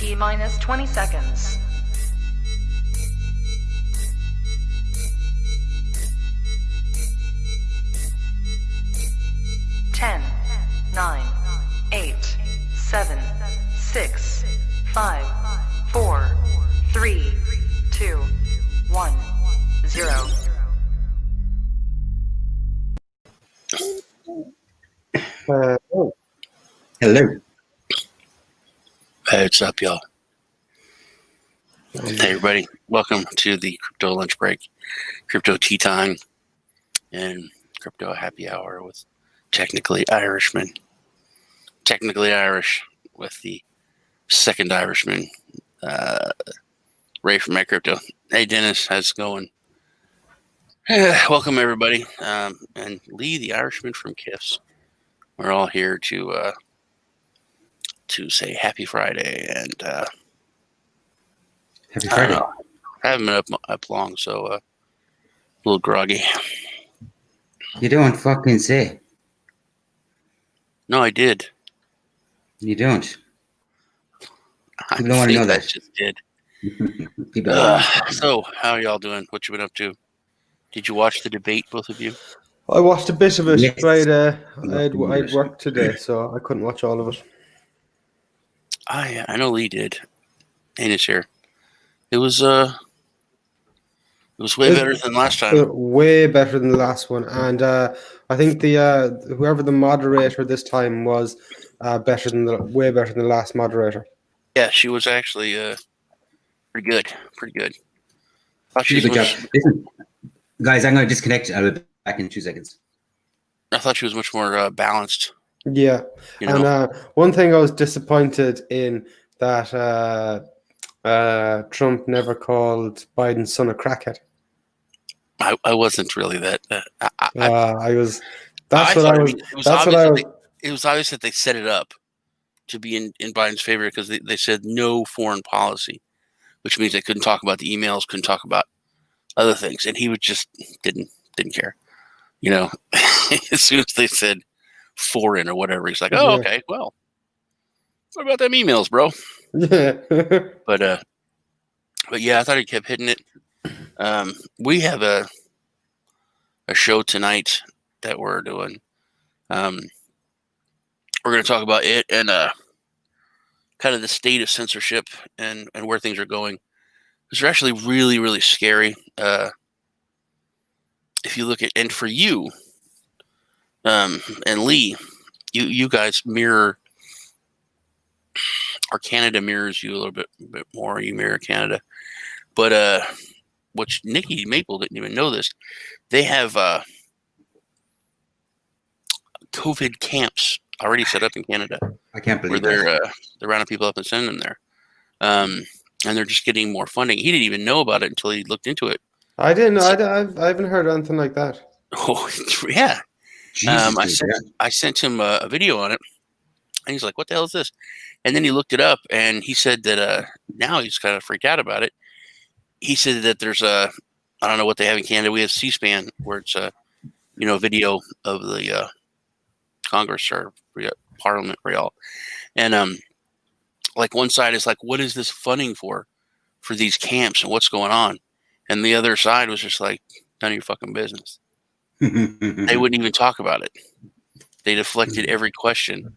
T-minus 20 seconds. 10, 9, 8, 7, 6, 5, 4, 3, 2, 1, 0. Hello. Hey, what's up, y'all? Hey, everybody. Welcome to the Crypto Lunch Break, Crypto Tea Time, and Crypto Happy Hour with Technically Irishman. Technically Irish with the second Irishman, Ray from Crypto. Hey, Dennis, how's it going? Welcome, everybody. And Lee, the Irishman from KIFS. We're all here to say Happy Friday, and Happy Friday. I haven't been up long, so a little groggy. You don't fucking say. No, I did. You don't. I People don't want to know that. I just did. People don't. So, how are y'all doing? What you been up to? Did you watch the debate, both of you? I watched a bit of it, Yes. but I'd worked today, so I couldn't watch all of it. I know Lee did. And it's here. It was way better than last time. Way better than the last one, and I think the whoever the moderator this time was way better than the last moderator. Yeah, she was actually pretty good. Thought She she did a good was job. Listen, guys, I'm going to disconnect. I'll be back in 2 seconds. I thought she was much more balanced. Yeah, You know? and one thing I was disappointed in that Trump never called Biden's son a crackhead. I wasn't really that. I was. It was obvious that they set it up to be in Biden's favor because they said no foreign policy, which means they couldn't talk about the emails, couldn't talk about other things, and he would just didn't care. You know, as soon as they said foreign or whatever, he's like, "Oh, Yeah. okay, well, what about them emails, bro?" Yeah. But yeah, I thought he kept hitting it. We have a show tonight that we're doing. We're going to talk about it and kind of the state of censorship and where things are going. It's actually really, really scary. If you look at, and for you, and Lee, you guys mirror, or Canada mirrors you a little bit more. You mirror Canada. But which Nikki Maple didn't even know this. They have COVID camps already set up in Canada. I can't believe they're rounding people up and sending them there. And they're just getting more funding. He didn't even know about it until he looked into it. I didn't. I haven't heard anything like that. Oh, yeah. Jesus, I sent him a video on it, and he's like, "What the hell is this?" And then he looked it up, and he said that now he's kind of freaked out about it. He said that there's I don't know what they have in Canada. We have C-SPAN, where it's a video of the Congress or Parliament real, and like one side is like, "What is this funding for these camps and what's going on?" And the other side was just like, "None of your fucking business." They wouldn't even talk about it. They deflected every question,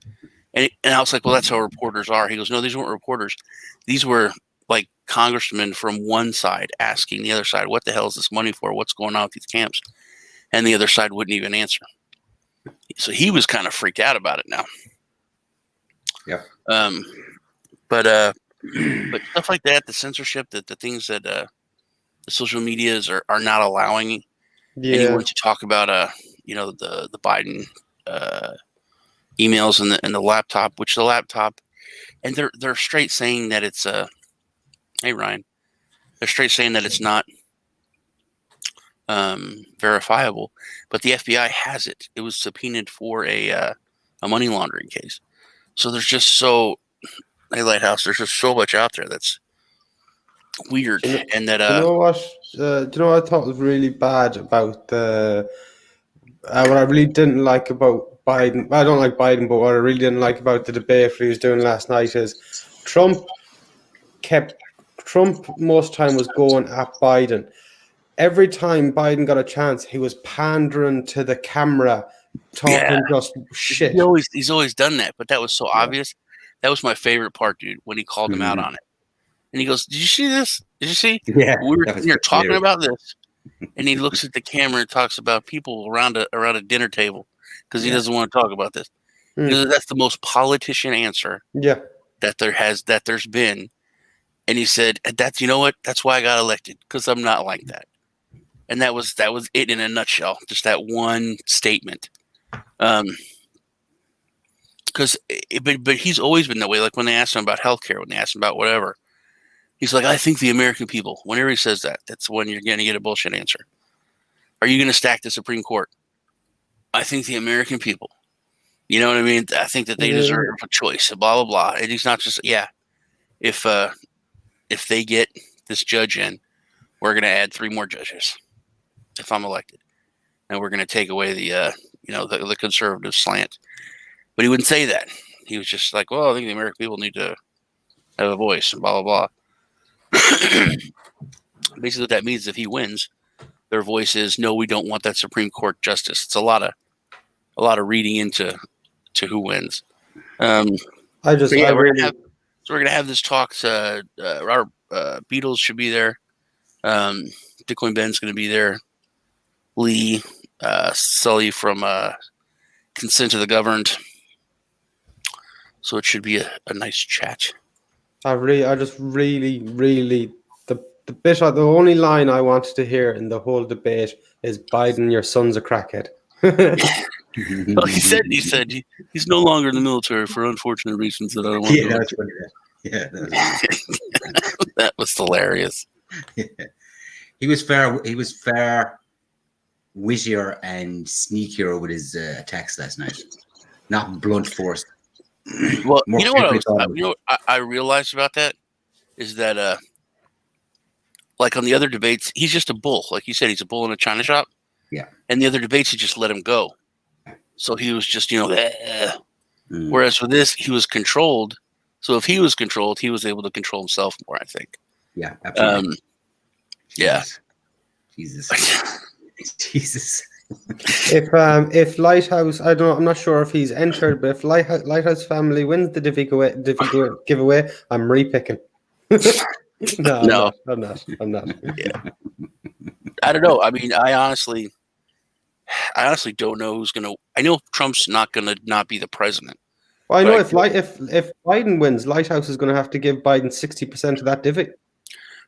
and I was like, "Well, that's how reporters are." He goes, "No, these weren't reporters. These were like congressmen from one side asking the other side, what the hell is this money for? What's going on with these camps?" And the other side wouldn't even answer. So he was kind of freaked out about it now. Yeah. But stuff like that, the censorship, the things that the social medias are not allowing anyone to talk about, the Biden emails and the laptop, which the laptop, and they're straight saying that it's hey Ryan, they're straight saying that it's not verifiable, but the FBI has it. It was subpoenaed for a money laundering case. So there's just hey Lighthouse, there's just so much out there that's weird. And that you know what? Do you know what I thought was really bad about the what I really didn't like about Biden? I don't like Biden, but what I really didn't like about the debate he was doing last night is Trump Trump most time was going at Biden. Every time Biden got a chance, he was pandering to the camera, talking just shit. He's always done that, but that was so obvious. That was my favorite part, dude, when he called him out on it. And he goes, "Did you see this? Did you see? Yeah, we were that was here talking hilarious. about this." And he looks at the camera and talks about people around a dinner table because he doesn't want to talk about this. He goes, that's the most politician answer that there's been. And he said, "That's, you know what? That's why I got elected, because I'm not like that." And that was it in a nutshell. Just that one statement. Because, but he's always been that way. Like when they asked him about healthcare, when they asked him about whatever, he's like, "I think the American people." Whenever he says that, that's when you're going to get a bullshit answer. Are you going to stack the Supreme Court? I think the American people. You know what I mean? I think that they deserve a choice. Blah blah blah. And he's not just If they get this judge in, we're going to add 3 more judges if I'm elected, and we're going to take away the conservative slant. But he wouldn't say that. He was just like, "Well, I think the American people need to have a voice," and blah blah blah. Basically, what that means, if he wins, their voice is, "No, we don't want that Supreme Court justice." It's a lot of reading into who wins. We're gonna have this talk. Robert Beatles should be there. Bitcoin Ben's gonna be there. Lee, Sully from Consent to the Governed. So it should be a nice chat. I just really, the only line I wanted to hear in the whole debate is, "Biden, your son's a crackhead." Well, he said he's no longer in the military for unfortunate reasons that I don't want to go into. That was hilarious. Yeah. He was far wittier and sneakier with his attacks last night. Not blunt force. Well, you know what I realized about that is that like on the other debates, he's just a bull. Like you said, he's a bull in a china shop. Yeah. And the other debates, he just let him go. So he was just, Whereas with this, he was controlled. So if he was controlled, he was able to control himself more, I think. Yeah, absolutely. Yeah. Jesus. Jesus. If Lighthouse, I'm not sure if he's entered, but if Lighthouse family wins the Divi giveaway, I'm repicking. No, I'm not. Yeah. I don't know. I mean, I honestly don't know who's gonna. I know Trump's not gonna not be the president. Well, I know if Biden wins, Lighthouse is going to have to give Biden 60% of that Divi.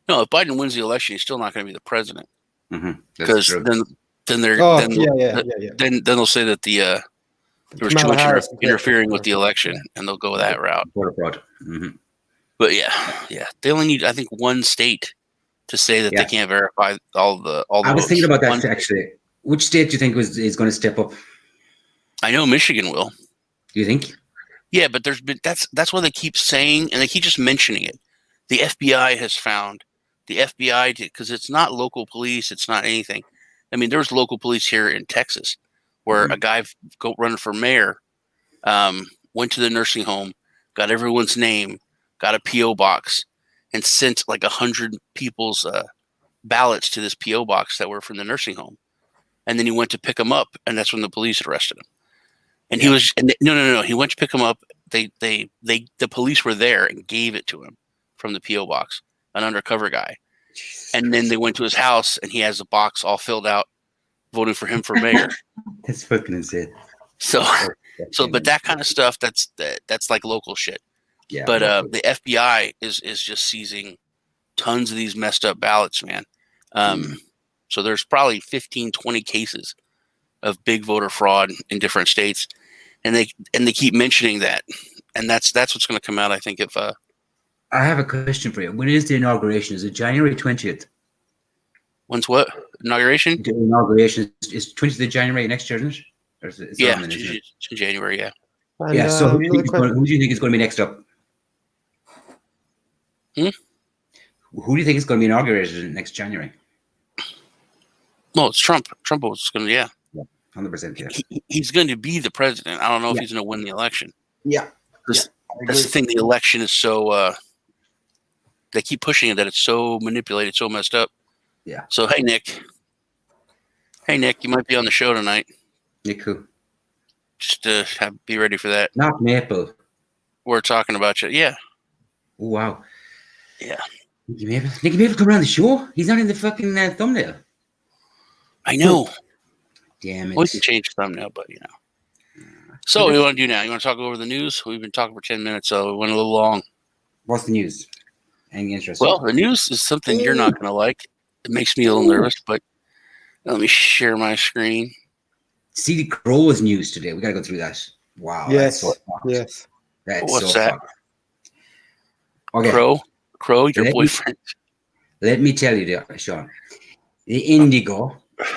No, if Biden wins the election, he's still not going to be the president. Because then they're then they'll say that there was too much interfering with the election, and they'll go that route. Voter fraud. But yeah, they only need, I think, one state to say that they can't verify all the. I was thinking about that actually. Which state do you think is going to step up? I know Michigan will. Do you think? Yeah, but there's been that's what they keep saying, and they keep just mentioning it. The FBI has found because it's not local police, it's not anything. I mean, there's local police here in Texas where a guy running for mayor went to the nursing home, got everyone's name, got a PO box, and sent like 100 people's ballots to this PO box that were from the nursing home. And then he went to pick them up, and that's when the police arrested him. And he was no. He went to pick him up. The police were there and gave it to him from the PO box, an undercover guy. And then they went to his house, and he has a box all filled out, voting for him for mayor. That's fucking insane. So, but that kind of stuff, that's like local shit. Yeah. But the FBI is just seizing tons of these messed up ballots, man. So there's probably 15, 20 cases of big voter fraud in different states, and they keep mentioning that, and that's what's going to come out. I think if I have a question for you. When is the inauguration? Is it January 20th? When's what inauguration? The inauguration is 20th of January next year, isn't it? Or is it it's in January. Yeah. And, so who do you think is going to be next up? Who do you think is going to be inaugurated next January? Well, it's Trump. Trump was going to, 100%. Yeah. He's going to be the president. I don't know if he's going to win the election. Yeah. That's the thing. The election is so. they keep pushing it that it's so manipulated, so messed up. Yeah. So hey Nick, you might be on the show tonight. Nick who? Just be ready for that. Not Maple. We're talking about you. Yeah. Oh, wow. Yeah. Nicky Maple come around the show? He's not in the fucking thumbnail. I know. Damn it. We can change the thumbnail, but So what do you want to do now? You want to talk over the news? We've been talking for 10 minutes, so it went a little long. What's the news? Anything interesting? Well, the news is something you're not going to like. It makes me a little nervous, but let me share my screen. CD Crow's news today. We got to go through that. Wow. Yes. That's so fucked. Yes. That's What's so that? fucked. Okay. Crow, your boyfriend. Let me tell you, there, Sean. The Indigo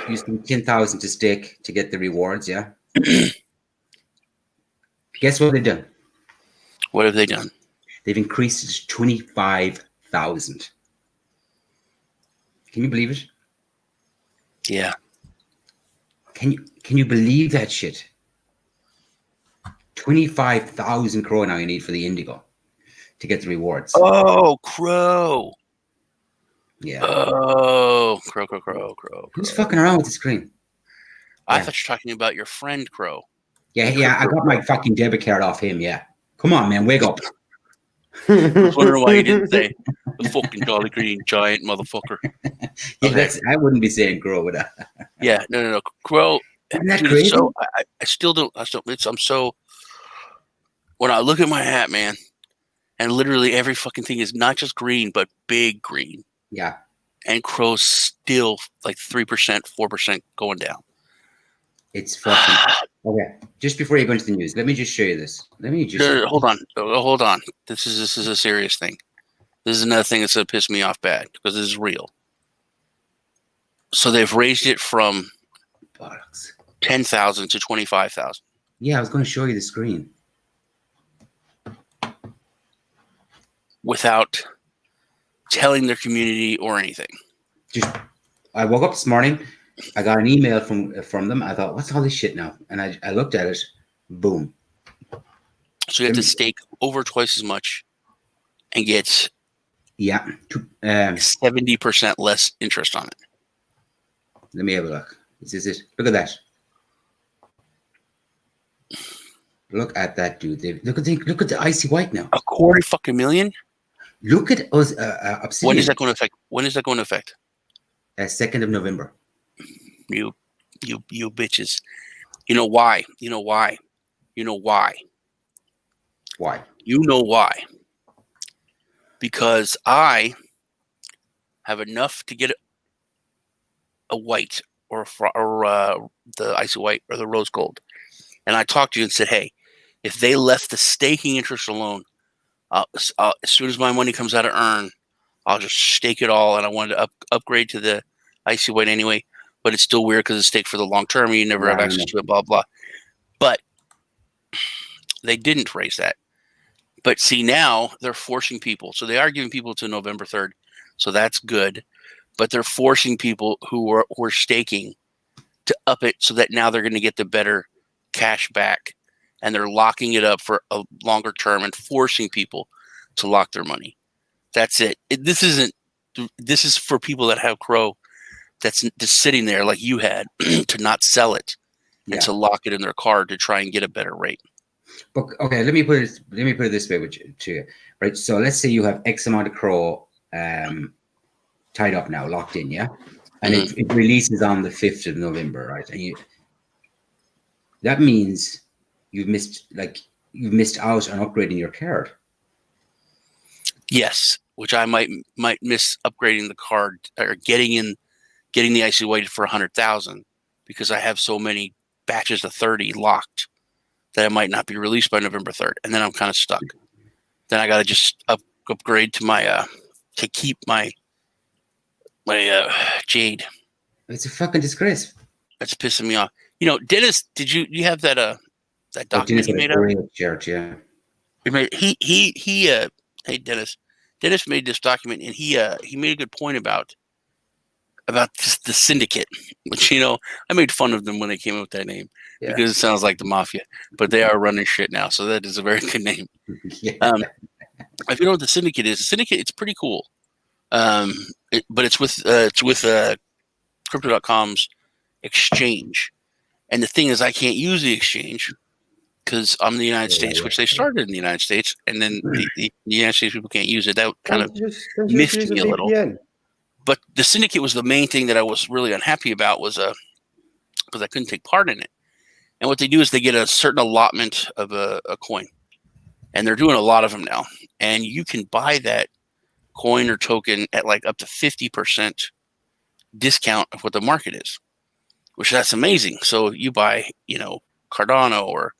used to be 10,000 to stake to get the rewards, yeah? Guess what they've done? What have they done? They've increased it to 25,000. Can you believe it? Yeah. Can you believe that shit? 25,000 crore now you need for the Indigo to get the rewards. Oh, Crow. Yeah. Oh, Crow. Who's fucking around with the screen? I Yeah. thought you were talking about your friend Crow. Yeah, I got my fucking debit card off him, yeah. Come on, man, wake up. I was wondering why you didn't say the fucking Jolly Green Giant motherfucker. Yeah, Okay. I wouldn't be saying grow with that. Yeah, no. Crow. Isn't that Dude, crazy? so I still don't. I'm so. When I look at my hat, man, and literally every fucking thing is not just green, but big green. Yeah. And Crow's still like 3%, 4% going down. It's fucking okay. Just before you go into the news, let me just show you this. No, hold on. This is a serious thing. This is another thing that's gonna piss me off bad because this is real. So they've raised it from 10,000 to 25,000. Yeah, I was going to show you the screen. Without telling their community or anything. I woke up this morning. I got an email from them. I thought, what's all this shit now? And I looked at it. Boom. So you have to stake over twice as much and get 70% less interest on it. Let me have a look. This is it. Look at that. Look at that, dude. Look at the icy white now. $250,000. Look at us. Obsidian. When is that going to affect? 2nd of November. You bitches. You know why? Why? You know why? Because I have enough to get a white or the icy white or the rose gold, and I talked to you and said, hey, if they left the staking interest alone, as soon as my money comes out of earn, I'll just stake it all. And I wanted to upgrade to the icy white anyway, but it's still weird because it's staked for the long term. You never have access to it, blah, blah. But they didn't raise that. But see, now they're forcing people. So they are giving people to November 3rd. So that's good. But they're forcing people who were staking to up it so that now they're going to get the better cash back. And they're locking it up for a longer term and forcing people to lock their money. That's it. This is for people that have Crow that's just sitting there like you had to not sell it and to lock it in their card to try and get a better rate. But okay, let me put it this way to you, right? So let's say you have X amount of Crow tied up now, locked in, yeah, and it releases on the 5th of November, right? And that means you've missed out on upgrading your card. Yes, which I might miss upgrading the card or getting the icy white for 100,000 because I have so many batches of 30 locked that it might not be released by November 3rd, and then I'm kind of stuck. Then I got to just upgrade to my to keep my jade. It's a fucking disgrace. That's pissing me off. You know, Dennis, did you have that document he made up? Church, yeah. Hey Dennis. Dennis made this document and he made a good point about the syndicate, which, you know, I made fun of them when they came up with that name because it sounds like the mafia, but they are running shit now. So that is a very good name. If you know what the syndicate is, the syndicate, it's pretty cool. But it's with Crypto.com's exchange. And the thing is, I can't use the exchange because I'm in the United States, which they started in the United States, and then the United States people can't use it. That kind of miffed me a little. But the syndicate was the main thing that I was really unhappy about, was because I couldn't take part in it. And what they do is they get a certain allotment of a coin, and they're doing a lot of them now. And you can buy that coin or token at like up to 50% discount of what the market is, which that's amazing. So you buy, Cardano or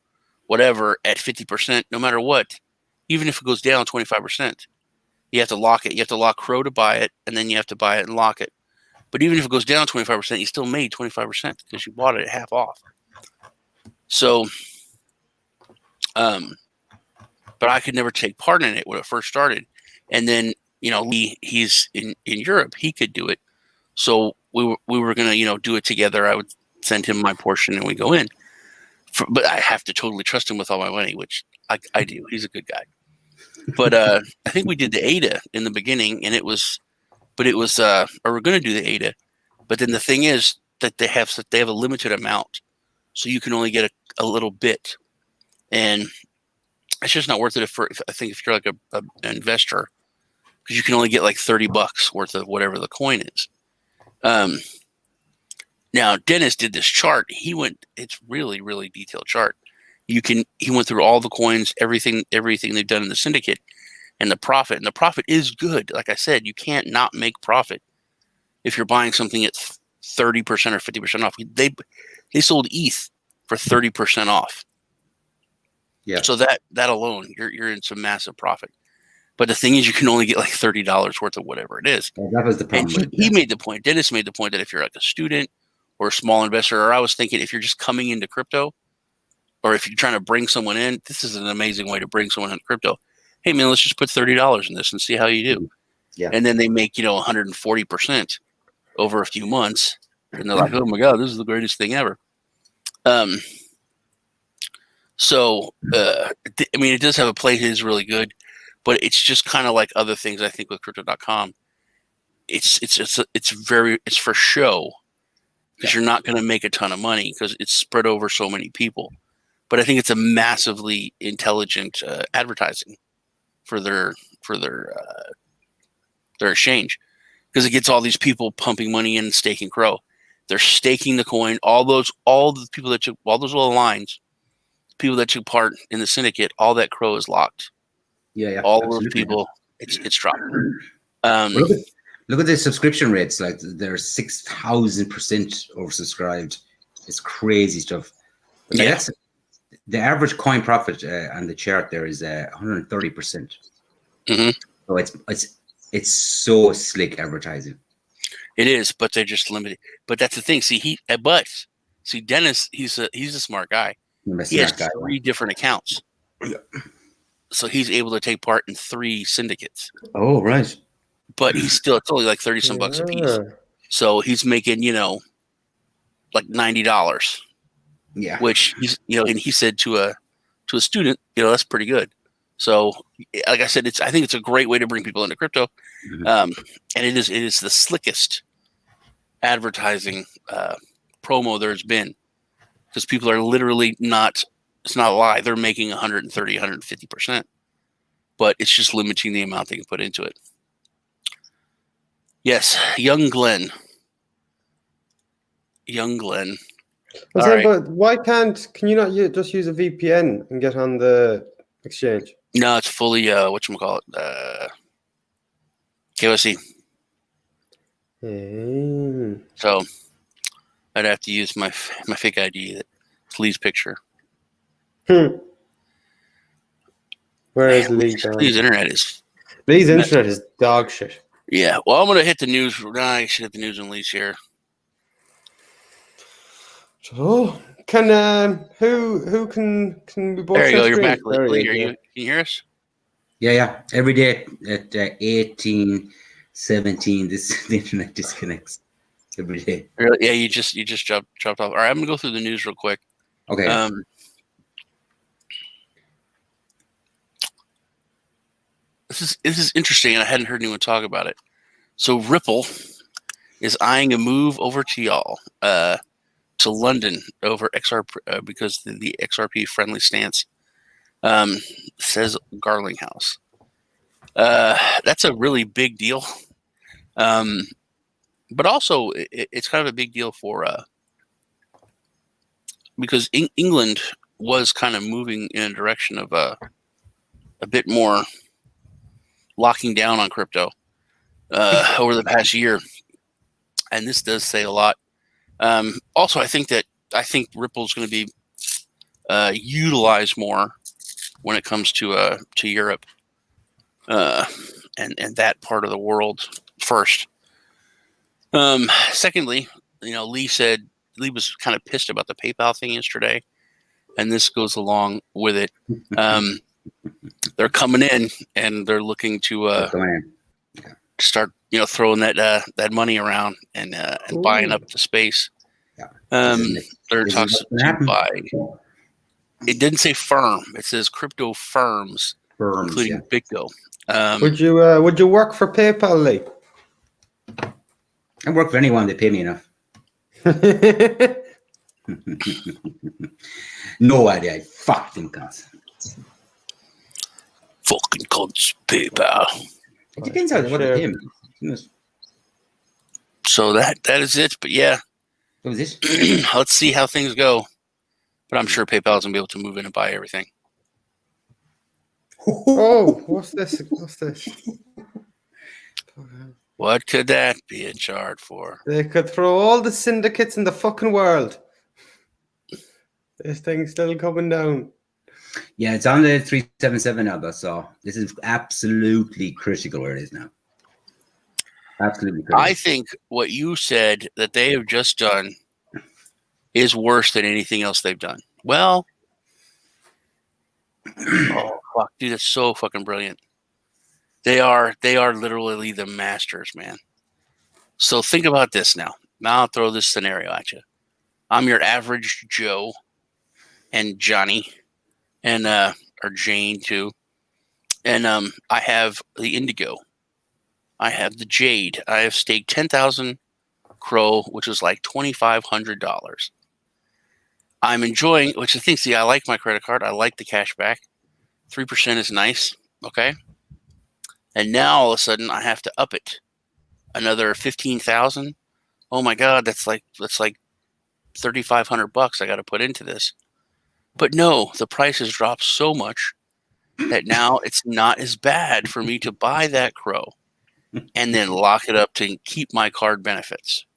whatever at 50%, no matter what, even if it goes down 25%, you have to lock it. You have to lock Crow to buy it, and then you have to buy it and lock it. But even if it goes down 25%, you still made 25% because you bought it at half off. So, but I could never take part in it when it first started. And then, he's in Europe, he could do it. So we were going to, do it together. I would send him my portion and we go in. But I have to totally trust him with all my money, which I do. He's a good guy. But I think we did the ADA in the beginning, and or we're going to do the ADA. But then the thing is that they have a limited amount, so you can only get a little bit, and it's just not worth it. I think if you're like an investor, because you can only get like $30 worth of whatever the coin is. Now Dennis did this chart. It's really, really detailed chart. He went through all the coins, everything they've done in the syndicate, and the profit. And the profit is good. Like I said, you can't not make profit if you're buying something at 30% or 50% off. They sold ETH for 30% off. Yeah. So that alone, you're in some massive profit. But the thing is, you can only get like $30 worth of whatever it is. Well, that was the problem. And he made the point. Dennis made the point that if you're like a student or a small investor, or I was thinking if you're just coming into crypto, or if you're trying to bring someone in, this is an amazing way to bring someone into crypto. Hey man, let's just put $30 in this and see how you do. Yeah. And then they make 140% over a few months, and they're like, oh my god, this is the greatest thing ever. So it does have a place. It is really good, but it's just kind of like other things. I think with Crypto.com, it's for show, because you're not going to make a ton of money because it's spread over so many people. But I think it's a massively intelligent advertising for their exchange, because it gets all these people pumping money in and staking Crow. They're staking the coin. All those little lines, people that took part in the syndicate, all that Crow is locked. Yeah. All those people, it's dropping. Look at the subscription rates. Like they're 6,000% oversubscribed. It's crazy stuff. But that's the average coin profit on the chart. There is 130%. Mm-hmm. So it's so slick advertising. It is, but they're just limited. But that's the thing. See, Dennis, he's a smart guy. He has 3 different accounts. Yeah. So he's able to take part in 3 syndicates. Oh, right. But it's only like 30 some bucks a piece. So he's making, like $90. Yeah. Which he's, and he said to a student, that's pretty good. So like I said, I think it's a great way to bring people into crypto. Mm-hmm. And it is the slickest advertising promo there's been, because people are literally it's not a lie. They're making 130, 150%, but it's just limiting the amount they can put into it. Yes. Young Glenn. But why can you not just use a VPN and get on the exchange? No, it's fully whatchamacallit, KYC. So I'd have to use my fake ID, that's Lee's picture. Where is Lee? Lee's internet is dog shit. Yeah. Well, I'm gonna hit the news. I should hit the news when Lee's here. Oh, who can we both? There you go. You're back, Lee. Can you hear us? Yeah. Every day at 18, 17, the internet disconnects every day. Really? Yeah, you just dropped off. All right, I'm gonna go through the news real quick. Okay. This is interesting, and I hadn't heard anyone talk about it. So Ripple is eyeing a move over to y'all, to London over XRP because the XRP friendly stance, says Garlinghouse. That's a really big deal. But also it's kind of a big deal for because England was kind of moving in a direction of a bit more locking down on crypto over the past year, and this does say a lot. Also, I think Ripple is going to be utilized more when it comes to Europe and that part of the world first. Secondly, Lee was kind of pissed about the PayPal thing yesterday, and this goes along with it. They're coming in and they're looking to start, throwing that money around and buying up the space. There are talks to buy. It didn't say firm; it says crypto firms, including BitGo. Would you work for PayPal, Lee? I work for anyone that pay me enough. No idea. I fucking cunts. Fucking cunts, PayPal. It depends on what they pay me. So that is it. But yeah, what was this? Let's see how things go. But I'm sure PayPal is gonna be able to move in and buy everything. Oh, what's this? What could that be a chart for? They could throw all the syndicates in the fucking world. This thing's still coming down. Yeah, it's on the 377 now, so this is absolutely critical where it is now. Absolutely critical. I think what you said that they have just done is worse than anything else they've done. Well, oh fuck, dude, that's so fucking brilliant. They are literally the masters, man. So think about this now. Now I'll throw this scenario at you. I'm your average Joe and Johnny and or Jane too. And I have the Indigo. I have the Jade. I have staked 10,000 Crow, which is like $2,500. I'm enjoying, which I think, see, I like my credit card. I like the cash back. 3% is nice. Okay. And now all of a sudden I have to up it another 15,000. Oh my God, that's like $3,500 I got to put into this. But no, the price has dropped so much that now it's not as bad for me to buy that Crow and then lock it up to keep my card benefits.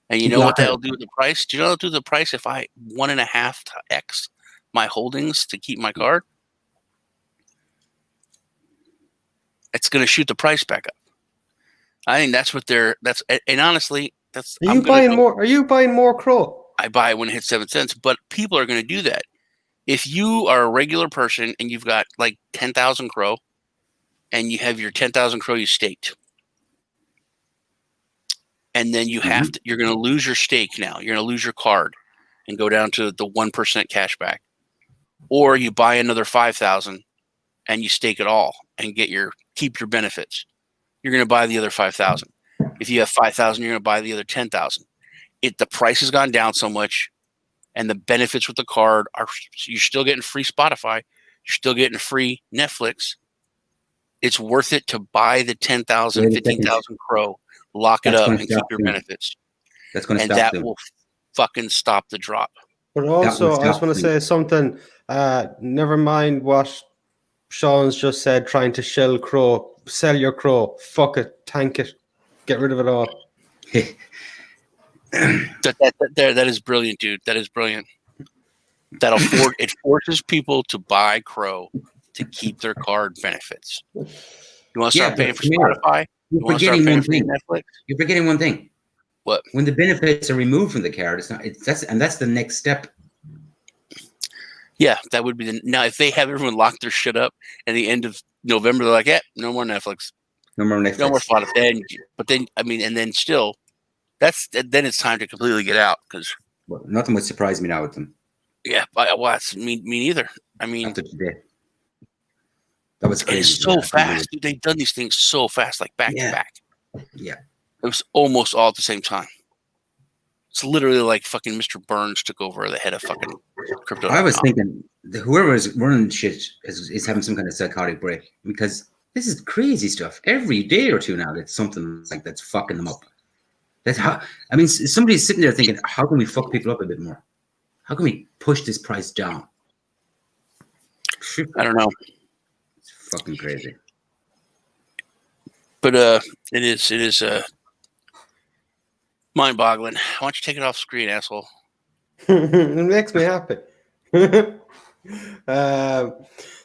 And you know what that'll do with the price? Do you know what it'll do with the price if I 1.5x my holdings to keep my card? It's going to shoot the price back up. I think that's what and honestly, that's. Are you buying more Crow? I buy it when it hits 7 cents, but people are going to do that. If you are a regular person and you've got like 10,000 Crow and you have your 10,000 Crow you staked, and then you have to, you're going to lose your stake now. You're going to lose your card and go down to the 1% cash back. Or you buy another 5,000 and you stake it all and keep your benefits. You're going to buy the other 5,000. If you have 5,000, you're going to buy the other 10,000. The price has gone down so much, and the benefits with the card you're still getting free Spotify, you're still getting free Netflix. It's worth it to buy the 10,000, 15,000 Crow, lock it up, and keep your benefits. That's going to stop that them. will fucking stop the drop. But also, I just want to say something. Never mind what Sean's just said, trying to shell Crow. Sell your Crow. Fuck it. Tank it. Get rid of it all. That is brilliant, dude. That is brilliant. It forces people to buy Crow to keep their card benefits. You want to start paying for Spotify? You're forgetting one thing. Netflix? You're forgetting one thing. What? When the benefits are removed from the card, that's the next step. Yeah, that would be now if they have everyone lock their shit up at the end of November, they're like, no more Netflix. No more Netflix. No more Spotify. But then, and then still, then it's time to completely get out because nothing would surprise me now with them. Yeah, me neither. I mean, after today. That was And crazy. it's so Yeah, fast. Dude, they've done these things so fast, like back Yeah. to back. Yeah. It was almost all at the same time. It's literally like fucking Mr. Burns took over the head of fucking crypto. I was thinking whoever is running shit is having some kind of psychotic break, because this is crazy stuff. Every day or two now, it's something like that's fucking them up. That's how. I mean, somebody's sitting there thinking, how can we fuck people up a bit more? How can we push this price down? I don't know. It's fucking crazy. But it is mind-boggling. Why don't you take it off screen, asshole? It makes me happy.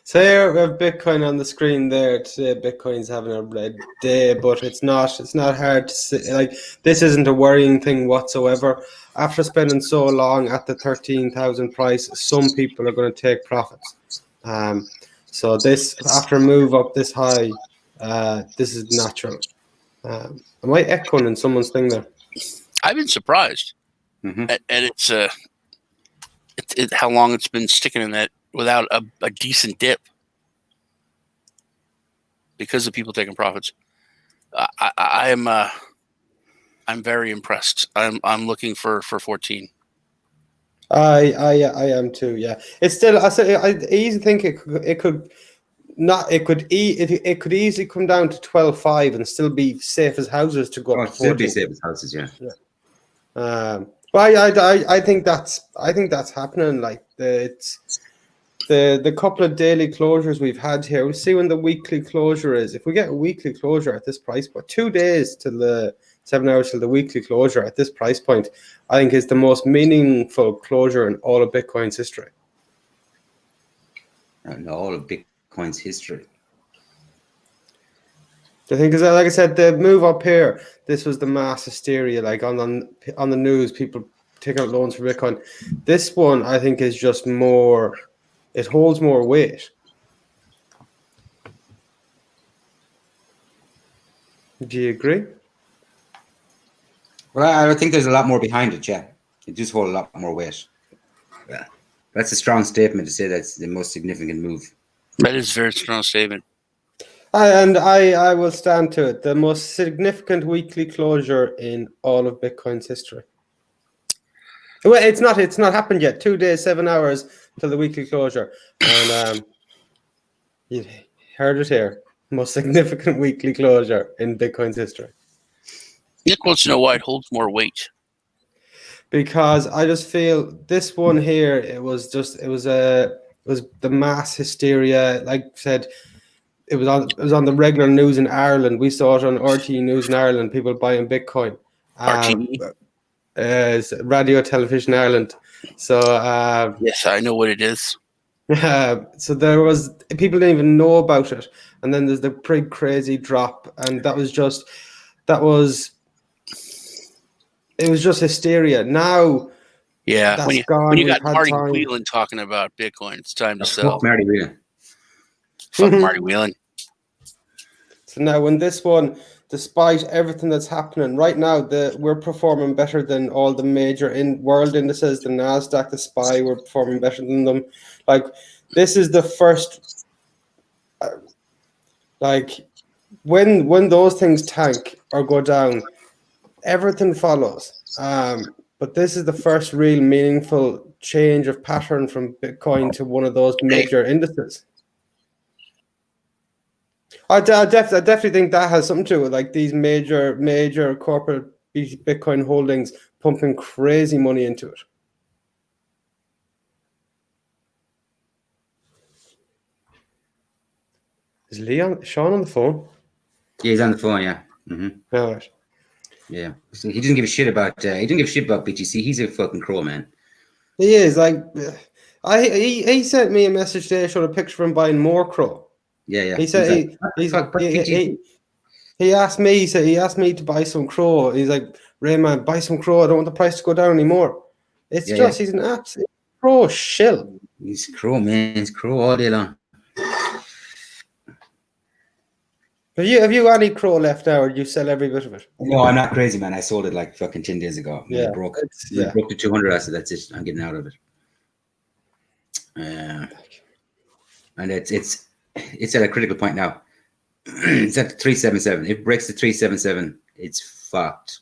So here we have Bitcoin on the screen there today. Bitcoin's having a red day, but it's not hard to see. Like, this isn't a worrying thing whatsoever. After spending so long at the 13,000 price, some people are going to take profits. So this, after a move up this high, this is natural. Am I echoing in someone's thing there? I've been surprised at its how long it's been sticking in that without a decent dip because of people taking profits. I'm very impressed. I'm looking for 14. I am too. Yeah, it's still. I easily think it could easily come down to 12.5 and still be safe as houses to go up to 14. Still be safe as houses, yeah. But I think that's happening. Like the couple of daily closures we've had here. We'll see when the weekly closure is. If we get a weekly closure at this price point, 2 days till the 7 hours till the weekly closure at this price point, I think is the most meaningful closure in all of Bitcoin's history. In all of Bitcoin's history. I think, because like I said, the move up here, this was the mass hysteria. Like on the news, people taking out loans for Bitcoin. This one, I think, is just more. It holds more weight. Do you agree? Well, I think there's a lot more behind it, yeah. It does hold a lot more weight. Yeah. That's a strong statement to say that's the most significant move. That is a very strong statement. And I will stand to it. The most significant weekly closure in all of Bitcoin's history. Well, it's not happened yet. 2 days, 7 hours till the weekly closure. And you heard it here. Most significant weekly closure in Bitcoin's history. Nick wants to know why it holds more weight. Because I just feel this one here, it was the mass hysteria. Like I said, it was on the regular news in Ireland. We saw it on RTE News in Ireland. People buying Bitcoin. RTE? It's Radio Television Ireland. So yes, I know what it is. So there was people didn't even know about it, and then there's the pretty crazy drop, and it was just hysteria. Now, yeah, that's when you got Marty Whelan talking about Bitcoin, it's time to sell. Fuck Marty Whelan. Fuck Marty Whelan. So now, when this one, despite everything that's happening right now, we're performing better than all the major world indices, the Nasdaq, the SPY. We're performing better than them. Like, this is the first. Like, when those things tank or go down, everything follows. But this is the first real meaningful change of pattern from Bitcoin to one of those major indices. I definitely think that has something to do with, like, these major corporate Bitcoin holdings pumping crazy money into it. Is Sean on the phone? Yeah, he's on the phone, yeah. Mm-hmm. All right. Yeah. So he doesn't give a shit about BTC. He's a fucking crow, man. He is. Like, he sent me a message today showing a picture of him buying more crow. Yeah. He said he asked me. He said he asked me to buy some crow. He's like, Rayman, buy some crow. I don't want the price to go down anymore. It's he's an absolute crow shill. He's crow, man. He's crow all day long. Have you any crow left now, or do you sell every bit of it? No, I'm not crazy, man. I sold it like fucking 10 days ago. Yeah, it broke to 200. I said, that's it. I'm getting out of it. And it's it's at a critical point now. It's at 377. If it breaks the 377, it's fucked.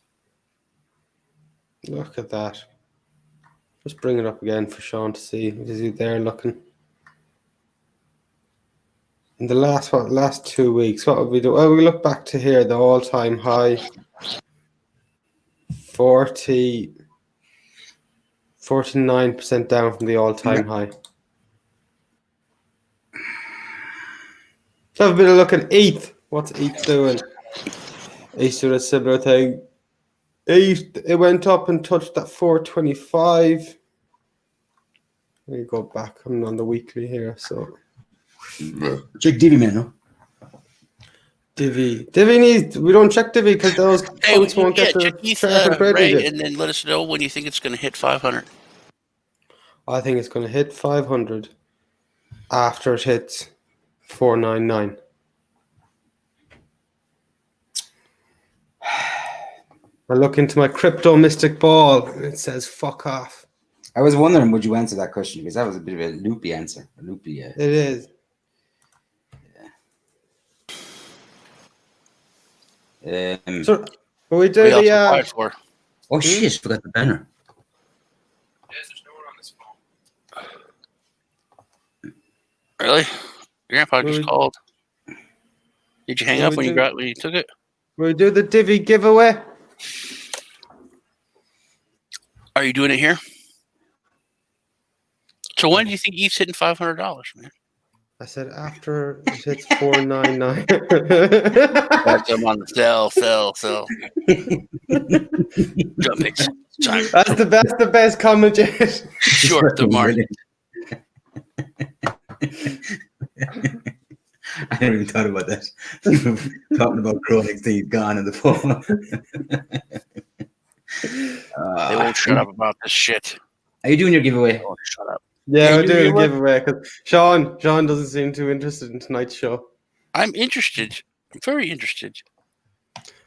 Look at that. Just bring it up again for Sean to see. Is he there looking? In the last 2 weeks, what would we do? Well, we look back to here, the all-time high. 49% down from the all-time high. So have a bit of look at ETH. What's ETH doing? ETH doing a similar thing. ETH, it went up and touched that 425. Let me go back. I'm on the weekly here, so Check Divi, man, no? Divi needs. We don't check Divi because those punks won't get the check ETH, track and Ray, and then let us know when you think it's going to hit 500. I think it's going to hit 500 after it hits 499. I look into my crypto mystic ball and it says "fuck off." I was wondering, would you answer that question? Because that was a bit of a loopy answer. A loopy. It is. So we do What else the. applied for? Oh shit! Forgot the banner. There's no one on this phone. Really? Your grandpa just We- called. Did you hang Well, up we when you do- when you took it? We do the Divi giveaway. Are you doing it here? So when do you think ETH's hitting $500, man? I said after it hits 499. That's I'm on the sell. Jumpings. Time. That's the best comment yet. Short the market. I never even thought about that. Talking about chronic things gone in the phone. They won't shut up about this shit. Are you doing your giveaway? They won't shut up. Yeah, Yeah, we're you- doing you a what? giveaway because Sean doesn't seem too interested in tonight's show. I'm interested. I'm very interested.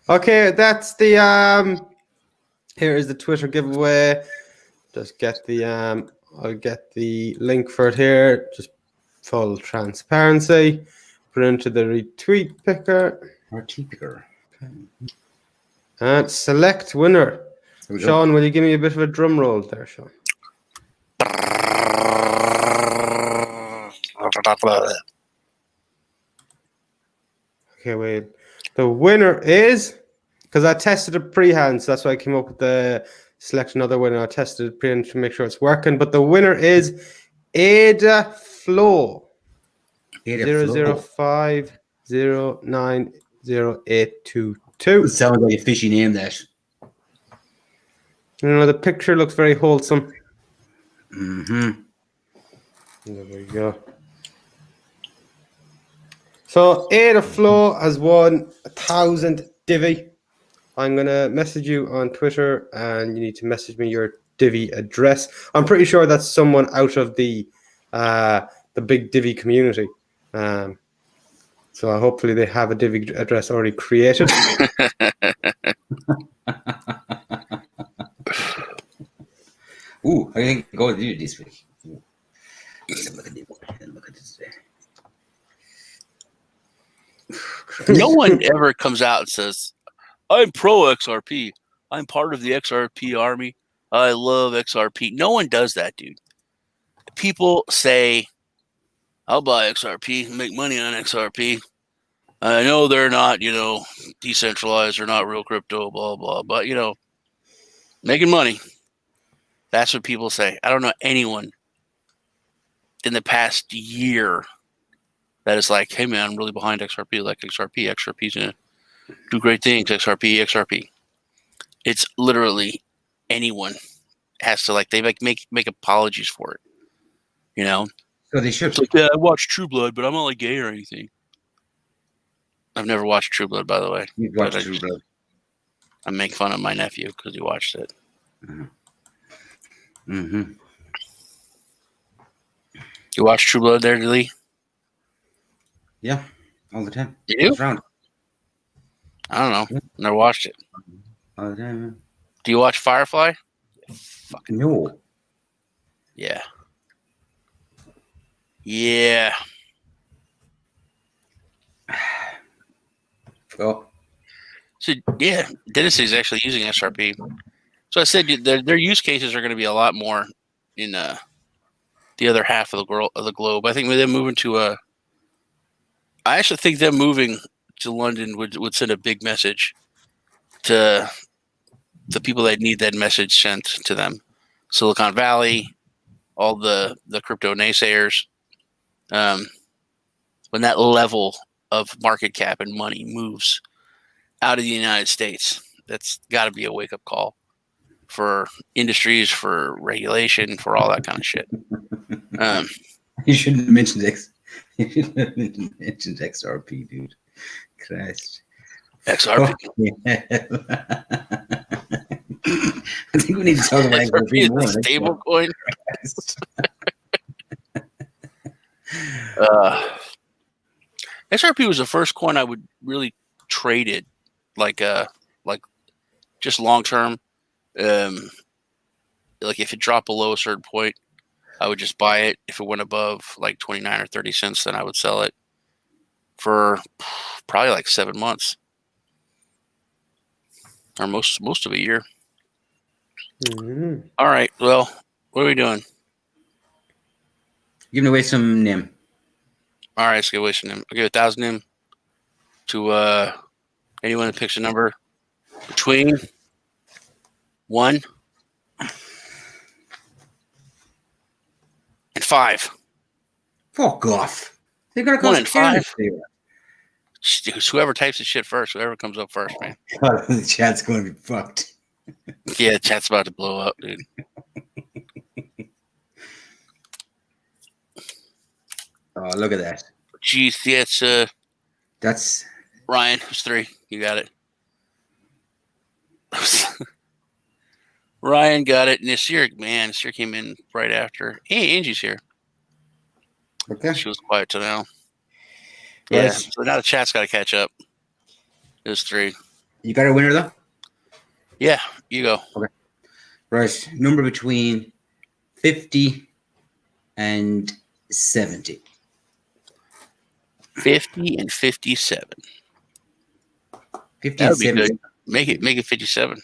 Okay, that's the here is the Twitter giveaway. Just get the I'll get the link for it here. Just full transparency. Put it into the retweet picker Or picker. and select winner. Here we go. Sean, will you give me a bit of a drum roll there, Sean? Okay, wait. The winner is because I tested it pre-hand, so that's why I came up with the select another winner. I tested it pre-hand to make sure it's working. But the winner is Ada Flo. Ada Flo. 005090822. Sounds like a fishy name, that. You know, the picture looks very wholesome. Mm-hmm. There we go. So Ada Flo has won 1,000 Divi. I'm gonna message you on Twitter, and you need to message me your Divi address. I'm pretty sure that's someone out of the big Divi community. So hopefully they have a Divi address already created. Ooh, I think go do this week. Look at this. No one ever comes out and says, I'm pro XRP. I'm part of the XRP army. I love XRP. No one does that, dude. People say, I'll buy XRP and make money on XRP. I know they're not, decentralized or not real crypto, blah, blah, but, making money. That's what people say. I don't know anyone in the past year that is like, hey, man, I'm really behind XRP. Like XRP. XRP's going to do great things. XRP. It's literally anyone has to, they make apologies for it. So they should. It's like, yeah, I watch True Blood, but I'm not gay or anything. I've never watched True Blood, by the way. You've watched But True Blood. I make fun of my nephew because he watched it. Mm-hmm. You watch True Blood there, Lee? Yeah, all the time. You do? It's around. I don't know. Never watched it. All the time. Man. Do you watch Firefly? No. Yeah. Yeah. Oh, So yeah, Dennis is actually using SRP. So I said their use cases are going to be a lot more in the other half of the globe. I think with them moving to I actually think them moving to London would send a big message to the people that need that message sent to them. Silicon Valley, all the crypto naysayers. When that level of market cap and money moves out of the United States, that's got to be a wake up call for industries, for regulation, for all that kind of shit. you shouldn't have mentioned X. You shouldn't have mentioned XRP, dude. Christ. XRP. Fuck yeah. I think we need to talk about XRP XRP is more. a stable coin. XRP was the first coin I would really trade it, like just long term. Like if it dropped below a certain point, I would just buy it. If it went above like 29 or 30 cents, then I would sell it for probably like 7 months or most of a year. Mm-hmm. All right. Well, what are we doing? Giving away some NIM. All right, let's give away some NIM. I'll give 1,000 NIM to anyone that picks a number between 1 and 5. Fuck off. They're gonna 1 cost and 5. pennies. Whoever types the shit first, whoever comes up first, man. God, the chat's gonna be fucked. Yeah, chat's about to blow up, dude. Oh, look at that. Jeez, yeah, it's That's Ryan. It's 3. You got it. Ryan got it. Nasir came in right after. Hey, Angie's here. okay. She was quiet till now. Right. Yeah, so now the chat's got to catch up. It was 3. You got a winner though? Yeah, you go. Right. Number between 50 and 70. 50 and 57. 50 That and would be 70. good. Make it 57.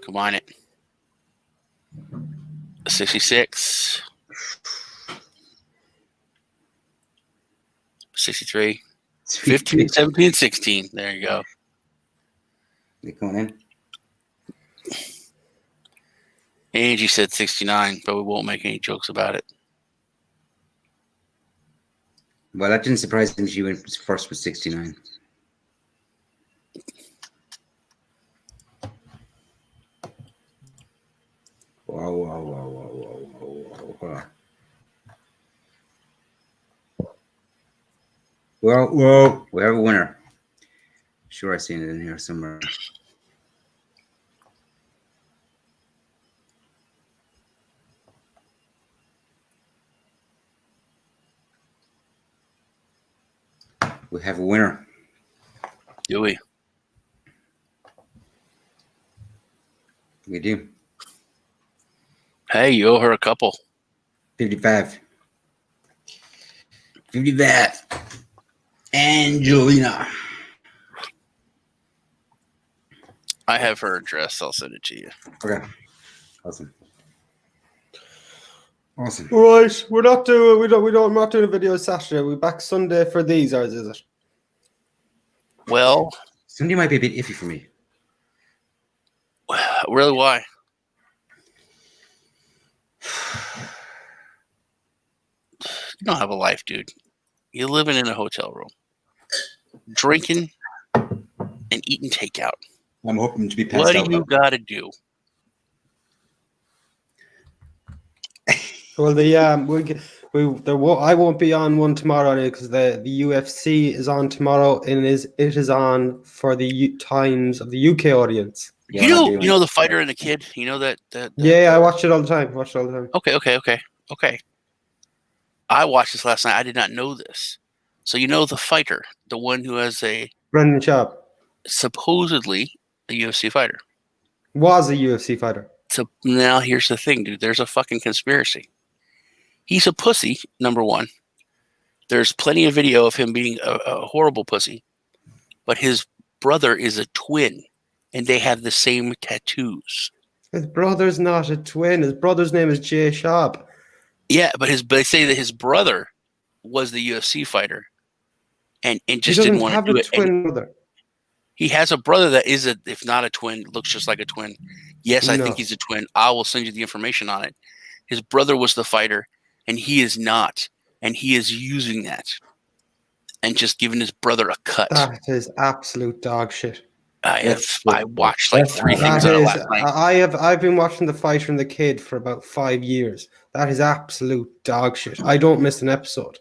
Combine it. 66. 63. 15, 17, 16. There you go. They're going in. Angie said 69, but we won't make any jokes about it. Well, that didn't surprise me. She went first with 69. Whoa. Whoa. We have a winner. Sure, I've seen it in here somewhere. We have a winner. Do we? We do. Hey, you owe her a couple. 55. 55. Angelina. I have her address. I'll send it to you. Okay. Awesome. Right, we're not doing a video Saturday. We're back Sunday for these, or is it? Well, Sunday might be a bit iffy for me. really, why? You don't have a life, dude. You're living in a hotel room, drinking and eating takeout. I'm hoping to be passed What out. do you got to do? Well, I won't be on one tomorrow because the UFC is on tomorrow, and it is on for the times of the UK audience. Yeah, You know the fighter and the kid. You know that. Yeah, I watch it all the time. Okay. I watched this last night. I did not know this. So you know the fighter, the one who has Brendan Schaub supposedly a UFC fighter. was a UFC fighter. So now here's the thing, dude. There's a fucking conspiracy. He's a pussy, number one. There's plenty of video of him being a horrible pussy. but his brother is a twin, and they have the same tattoos. His brother's not a twin. His brother's name is Jay Schaub. Yeah, but they say that his brother was the UFC fighter, and just didn't want to do a it. twin brother. He has a brother that is if not a twin, looks just like a twin. Yes, I No. think he's a twin. I will send you the information on it. His brother was the fighter, and he is not, and he is using that, and just giving his brother a cut. That is absolute dog shit. I watched like 3 things That on it is, last night. I've been watching The Fighter and the Kid for about 5 years. That is absolute dog shit. I don't miss an episode.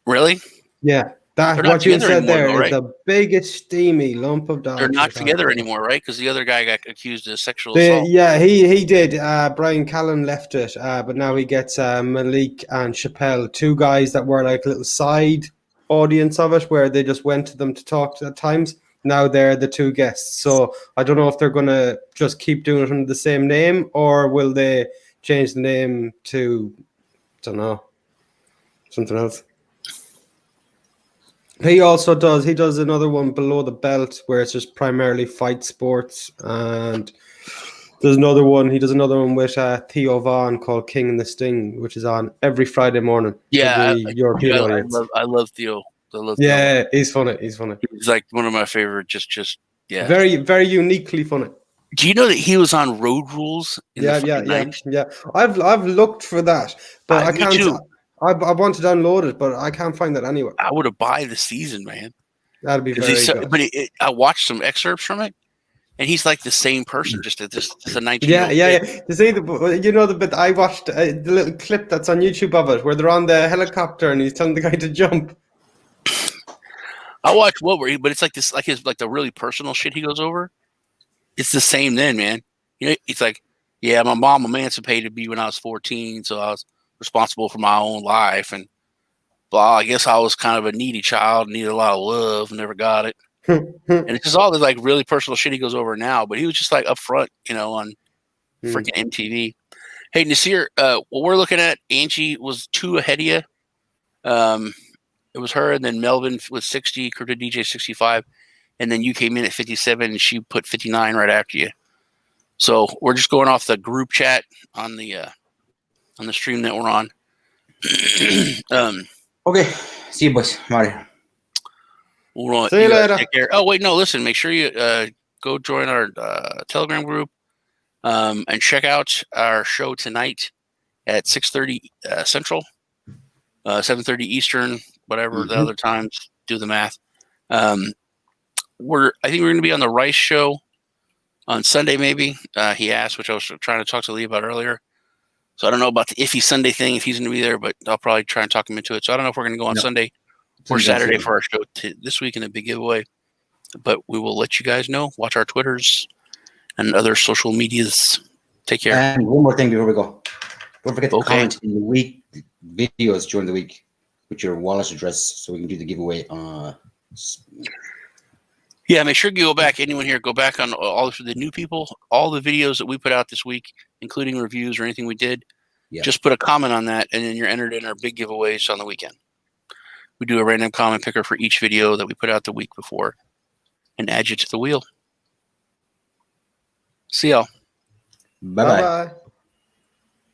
Really? Yeah. They're not What you together said anymore, there though, is right? the biggest steamy lump of dog They're shit. not together anymore, right? Because the other guy got accused of sexual They, assault. yeah, he did. Brian Callen left it, but now he gets Malik and Chappelle, 2 guys that were like a little side audience of it, where they just went to them to talk at times. Now they're the 2 guests. So I don't know if they're going to just keep doing it under the same name, or will they change the name to, don't know, something else. He does another one below the belt where it's just primarily fight sports, and he does another one with Theo Vaughn called King and the Sting, which is on every Friday morning. Yeah, European audience. I love Theo. Yeah, he's funny. He's like one of my favorite. Yeah, very, very uniquely funny. Do you know that he was on Road Rules? Yeah. I've looked for that, but I can't. Too. I want to download it, but I can't find that anywhere. I would have buy the season, man. That'd be very good. But I watched some excerpts from it, and he's like the same person, just a 19-year-old. Yeah. To see the bit I watched, the little clip that's on YouTube of it, where they're on the helicopter and he's telling the guy to jump. I watched but it's like this, like the really personal shit he goes over. It's the same then, man. You know, it's like, yeah, my mom emancipated me when I was 14, so I was responsible for my own life, and blah. I guess I was kind of a needy child, needed a lot of love, never got it. And it's just all this like really personal shit he goes over now, but he was just like upfront, on freaking MTV. Hey, Nasir, what we're looking at, Angie was 2 ahead of you. It was her, and then Melvin with 60, Crypto DJ 65, and then you came in at 57, and she put 59 right after you. So we're just going off the group chat on the stream that we're on. Okay. See you, boys. Mario. See you later. Take care. Oh, wait, no, listen. Make sure you go join our Telegram group and check out our show tonight at 6:30 Central, 7:30 Eastern, whatever the other times. Do the math. I think we're going to be on the Rice show on Sunday, maybe. He asked, which I was trying to talk to Lee about earlier. So I don't know about the iffy Sunday thing, if he's going to be there, but I'll probably try and talk him into it. So I don't know if we're going to go on Sunday or Saturday for our show this week in a big giveaway. But we will let you guys know. Watch our Twitters and other social medias. Take care. And one more thing before we go. Don't forget to comment in the week videos during the week with your wallet address so we can do the giveaway. Yeah, make sure you go back. Anyone here, go back on all the new people, all the videos that we put out this week, including reviews or anything we did. Yeah. Just put a comment on that, and then you're entered in our big giveaways on the weekend. We do a random comment picker for each video that we put out the week before and add you to the wheel. See y'all. Bye-bye.